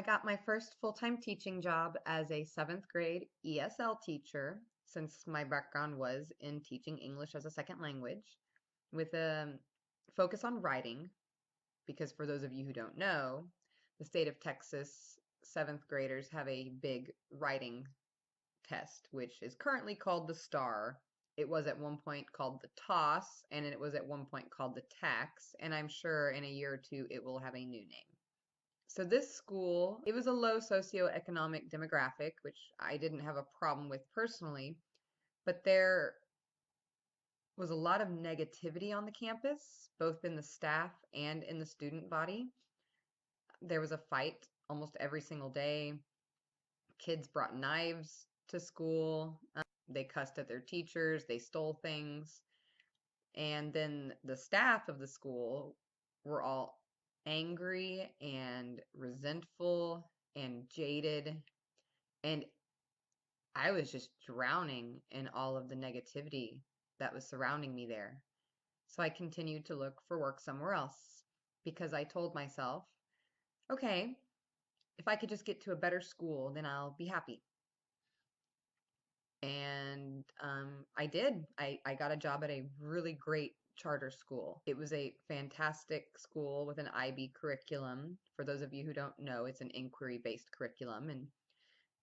I got my first full-time teaching job as a seventh grade ESL teacher, since my background was in teaching English as a second language, with a focus on writing, because for those of you who don't know, the state of Texas seventh graders have a big writing test, which is currently called the STAR. It was at one point called the TOS, and it was at one point called the TAX, and I'm sure in a year or two it will have a new name. So this school, it was a low socioeconomic demographic, which I didn't have a problem with personally, but there was a lot of negativity on the campus, both in the staff and in the student body. There was a fight almost every single day. Kids brought knives to school. They cussed at their teachers. They stole things. And then the staff of the school were all angry and resentful and jaded. And I was just drowning in all of the negativity that was surrounding me there. So I continued to look for work somewhere else because I told myself, okay, if I could just get to a better school, then I'll be happy. And I did. I got a job at a really great charter school. It was a fantastic school with an IB curriculum. For those of you who don't know, it's an inquiry-based curriculum, and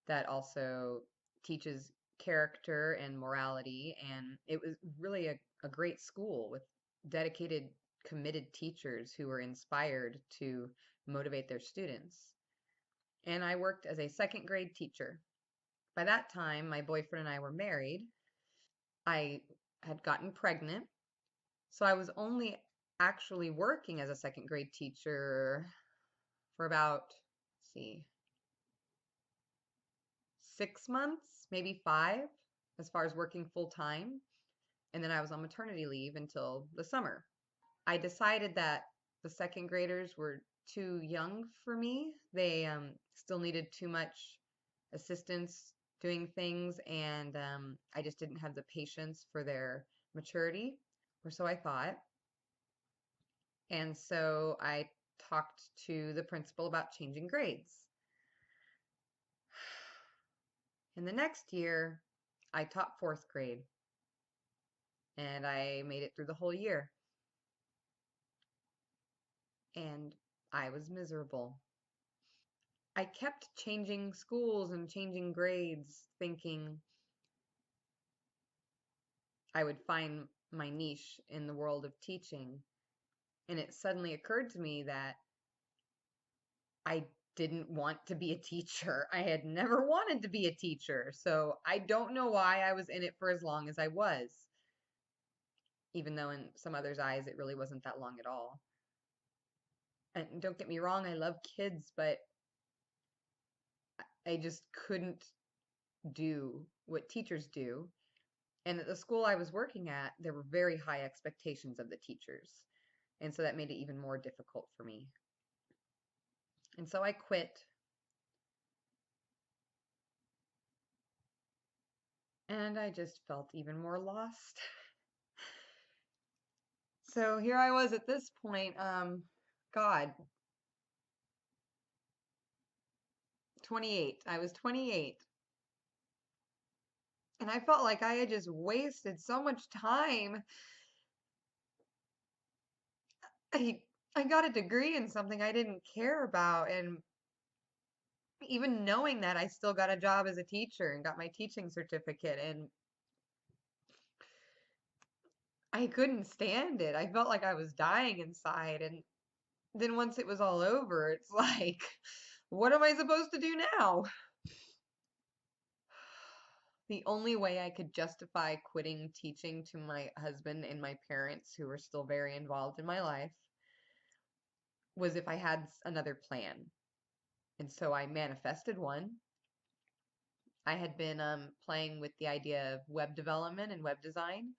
that also teaches character and morality. And it was really a great school with dedicated, committed teachers who were inspired to motivate their students. And I worked as a second grade teacher. By that time, my boyfriend and I were married. I had gotten pregnant, so I was only actually working as a second grade teacher for about, let's see, 6 months, maybe 5, as far as working full time. And then I was on maternity leave until the summer. I decided that the second graders were too young for me. They still needed too much assistance doing things, and I just didn't have the patience for their maturity, or so I thought. And so I talked to the principal about changing grades. In the next year, I taught fourth grade, and I made it through the whole year. And I was miserable. I kept changing schools and changing grades, thinking I would find my niche in the world of teaching. And it suddenly occurred to me that I didn't want to be a teacher. I had never wanted to be a teacher. So I don't know why I was in it for as long as I was, even though in some others' eyes it really wasn't that long at all. And don't get me wrong, I love kids, but I just couldn't do what teachers do. And at the school I was working at, there were very high expectations of the teachers. And so that made it even more difficult for me. And so I quit. And I just felt even more lost. So here I was at this point, God, 28. I was 28. And I felt like I had just wasted so much time. I I got a degree in something I didn't care about, and even knowing that, I still got a job as a teacher and got my teaching certificate, and I couldn't stand it. I felt like I was dying inside, and then once it was all over, it's like, what am I supposed to do now? The only way I could justify quitting teaching to my husband and my parents, who were still very involved in my life, was if I had another plan. And so I manifested one. I had been playing with the idea of web development and web design,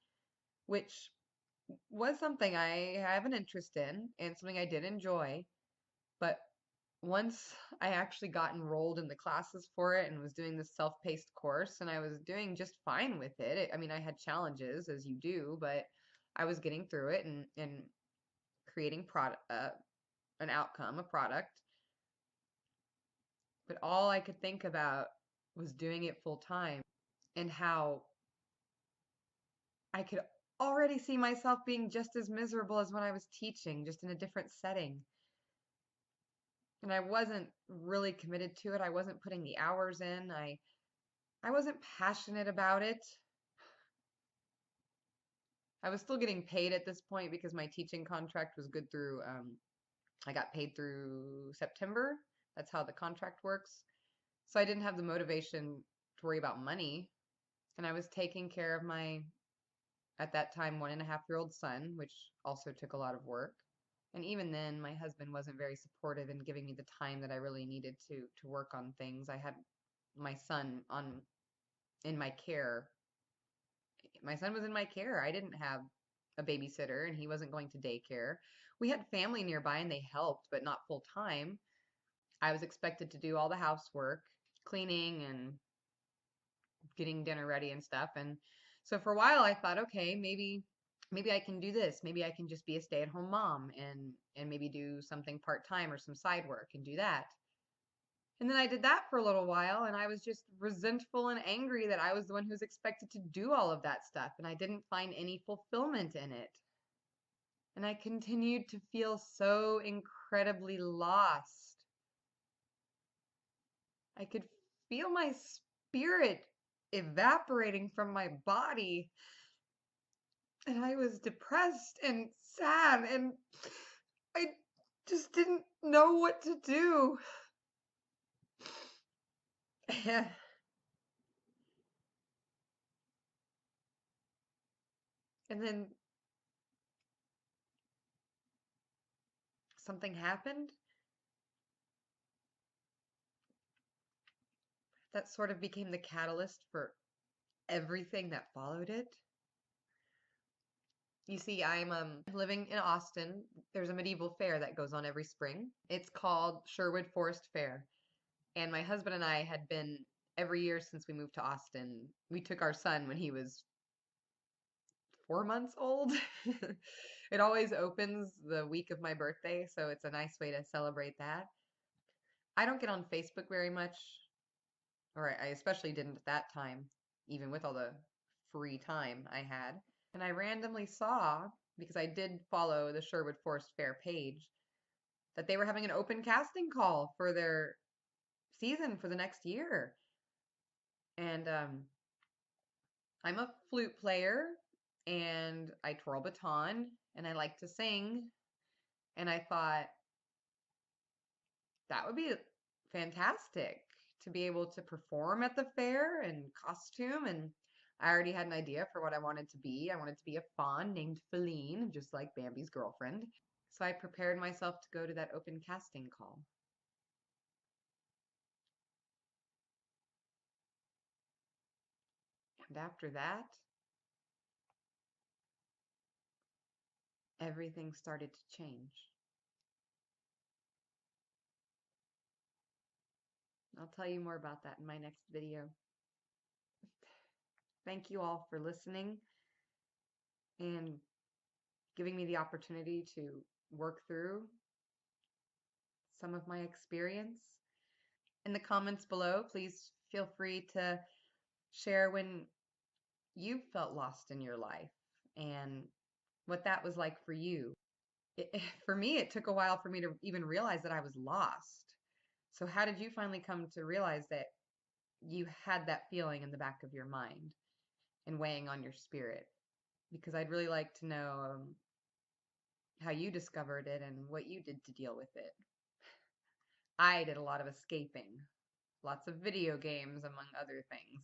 which was something I have an interest in and something I did enjoy. But once I actually got enrolled in the classes for it and was doing this self-paced course, and I was doing just fine with it. I mean, I had challenges, as you do, but I was getting through it and creating an outcome, a product. But all I could think about was doing it full time and how I could already see myself being just as miserable as when I was teaching, just in a different setting. And I wasn't really committed to it. I wasn't putting the hours in. I wasn't passionate about it. I was still getting paid at this point because my teaching contract was good through, I got paid through September. That's how the contract works. So I didn't have the motivation to worry about money. And I was taking care of my, at that time, 1.5-year-old son, which also took a lot of work. And even then, my husband wasn't very supportive in giving me the time that I really needed to work on things. I had my son on in my care. My son was in my care. I didn't have a babysitter, and he wasn't going to daycare. We had family nearby, and they helped, but not full time. I was expected to do all the housework, cleaning and getting dinner ready and stuff. And so for a while I thought, okay, maybe I can do this. Maybe I can just be a stay-at-home mom and maybe do something part-time or some side work and do that. And then I did that for a little while, and I was just resentful and angry that I was the one who was expected to do all of that stuff, and I didn't find any fulfillment in it. And I continued to feel so incredibly lost. I could feel my spirit evaporating from my body, and I was depressed and sad, and I just didn't know what to do. And then something happened that sort of became the catalyst for everything that followed it. You see, I'm living in Austin. There's a medieval fair that goes on every spring. It's called Sherwood Forest Fair. And my husband and I had been every year since we moved to Austin. We took our son when he was 4 months old. It always opens the week of my birthday, so it's a nice way to celebrate that. I don't get on Facebook very much, or I especially didn't at that time, even with all the free time I had. And I randomly saw, because I did follow the Sherwood Forest Fair page, that they were having an open casting call for their season for the next year. And I'm a flute player, and I twirl baton, and I like to sing. And I thought that would be fantastic to be able to perform at the fair in costume. And I already had an idea for what I wanted to be. I wanted to be a fawn named Feline, just like Bambi's girlfriend. So I prepared myself to go to that open casting call. And after that, everything started to change. I'll tell you more about that in my next video. Thank you all for listening and giving me the opportunity to work through some of my experience. In the comments below, please feel free to share when you felt lost in your life and what that was like for you. For me, it took a while for me to even realize that I was lost. So how did you finally come to realize that you had that feeling in the back of your mind and weighing on your spirit? Because I'd really like to know how you discovered it and what you did to deal with it. I did a lot of escaping, lots of video games, among other things.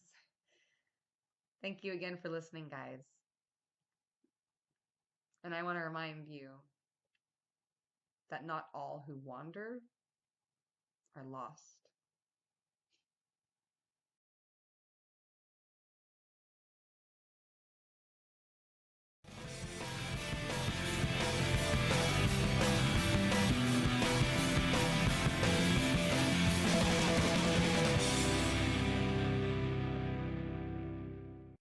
Thank you again for listening, guys. And I want to remind you that not all who wander are lost.